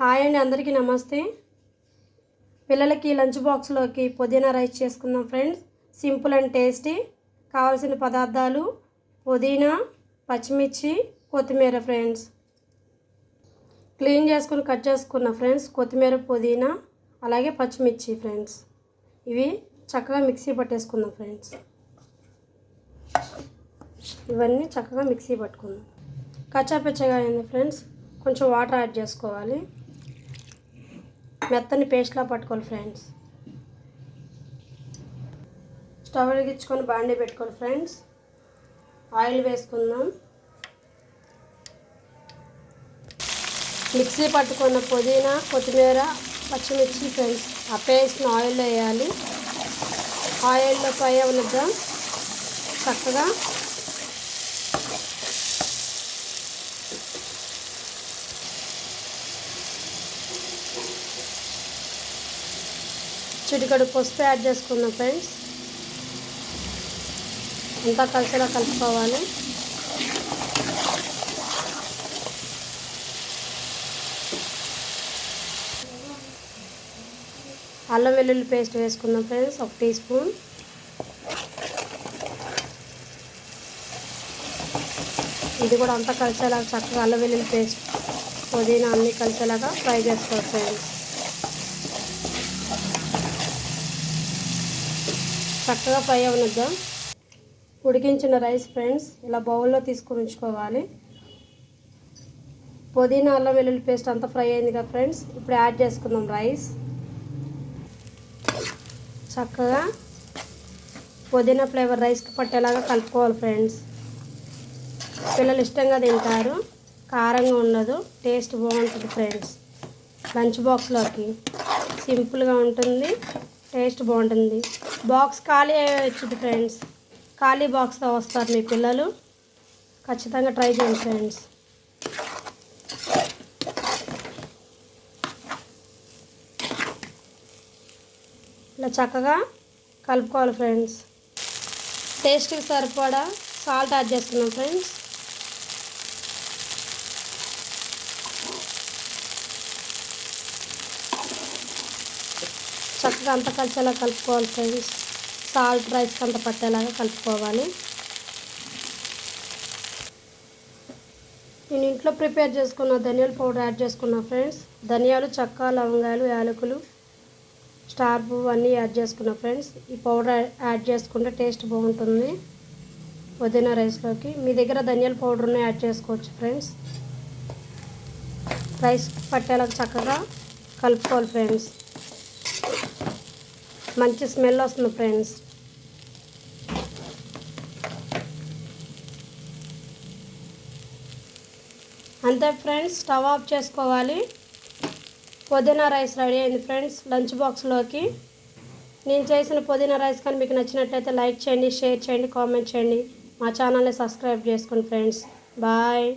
Hi అండి, అందరికీ నమస్తే. పిల్లలకి లంచ్ బాక్స్లోకి పుదీనా రైస్ చేసుకుందాం ఫ్రెండ్స్. Simple and tasty. కావాల్సిన పదార్థాలు పుదీనా, పచ్చిమిర్చి, కొత్తిమీర ఫ్రెండ్స్. క్లీన్ చేసుకుని కట్ చేసుకున్న ఫ్రెండ్స్ కొత్తిమీర, పుదీనా అలాగే పచ్చిమిర్చి ఫ్రెండ్స్. ఇవి చక్కగా మిక్సీ పట్టేసుకుందాం ఫ్రెండ్స్. ఇవన్నీ చక్కగా మిక్సీ పట్టుకుందాం. కచ్చాపచ్చగా అయింది ఫ్రెండ్స్. కొంచెం వాటర్ యాడ్ చేసుకోవాలి. మెత్తని పేస్ట్లా పట్టుకోవాలి ఫ్రెండ్స్. స్టవ్ వెలిగించుకొని బాండీ పెట్టుకోవాలి ఫ్రెండ్స్. ఆయిల్ వేసుకుందాం. మిక్సీ పట్టుకున్న పుదీనా, కొత్తిమీర, పచ్చిమిర్చి ఫ్రెండ్స్ ఆ పేస్ట్ని ఆయిల్లో వేయాలి. ఆయిల్లో ఫ్రై అవనిద్దాం చక్కగా. చిటికెడు పసుపు యాడ్ చేసుకుందాం ఫ్రెండ్స్. అంతా కలిసేలా కలుపుకోవాలి. అల్లం వెల్లుల్లి పేస్ట్ వేసుకుందాం ఫ్రెండ్స్, 1 టీ స్పూన్. ఇది కూడా అంతా కలిసేలాగా చక్కగా అల్లం వెల్లుల్లి పేస్ట్, పుదీనా అన్నీ కలిసేలాగా ఫ్రై చేసుకోవాలి ఫ్రెండ్స్. చక్కగా ఫ్రై అవనిద్దాం. ఉడికించిన రైస్ ఫ్రెండ్స్ ఇలా బౌల్లో తీసుకొని ఉంచుకోవాలి. పుదీనా, అల్లం వెల్లుల్లి పేస్ట్ అంతా ఫ్రై అయింది కదా ఫ్రెండ్స్. ఇప్పుడు యాడ్ చేసుకుందాం రైస్. చక్కగా పుదీనా ఫ్లేవర్ రైస్కి పట్టేలాగా కలుపుకోవాలి ఫ్రెండ్స్. పిల్లలు ఇష్టంగా తింటారు, కారంగా ఉండదు, టేస్ట్ బాగుంటుంది ఫ్రెండ్స్. లంచ్ బాక్స్లోకి సింపుల్గా ఉంటుంది, టేస్ట్ బాగుంటుంది. బాక్స్ ఖాళీ వచ్చింది ఫ్రెండ్స్. ఖాళీ బాక్స్తో వస్తారు మీ పిల్లలు. ఖచ్చితంగా ట్రై చేయండి ఫ్రెండ్స్. ఇలా చక్కగా కలుపుకోవాలి ఫ్రెండ్స్. టేస్ట్కి సరిపడా సాల్ట్ యాడ్ చేసుకున్నాం ఫ్రెండ్స్. చక్కగా అంతా కలిసేలా కలుపుకోవాలి ఫ్రెండ్స్. సాల్ట్ రైస్కి అంత పట్టేలాగా కలుపుకోవాలి. నేను ఇంట్లో ప్రిపేర్ చేసుకున్న ధనియాల పౌడర్ యాడ్ చేసుకున్నా ఫ్రెండ్స్. ధనియాలు, చెక్క, లవంగాలు, యాలకులు, స్టార్ పువ్వు అన్నీ యాడ్ చేసుకున్నా ఫ్రెండ్స్. ఈ పౌడర్ యాడ్ చేసుకుంటే టేస్ట్ బాగుంటుంది పుదీనా రైస్లోకి. మీ దగ్గర ధనియాల పౌడర్ని యాడ్ చేసుకోవచ్చు ఫ్రెండ్స్. రైస్ పట్టేలాగా చక్కగా కలుపుకోవాలి ఫ్రెండ్స్. మంచి స్మెల్ వస్తుంది ఫ్రెండ్స్. అంతే ఫ్రెండ్స్, స్టవ్ ఆఫ్ చేసుకోవాలి. పుదీనా రైస్ రెడీ అయింది ఫ్రెండ్స్ లంచ్ బాక్స్లోకి. నేను చేసిన పుదీనా రైస్ కానీ మీకు నచ్చినట్లయితే లైక్ చేయండి, షేర్ చేయండి, కామెంట్ చేయండి. మా ఛానల్ని సబ్స్క్రైబ్ చేసుకోండి ఫ్రెండ్స్. బాయ్.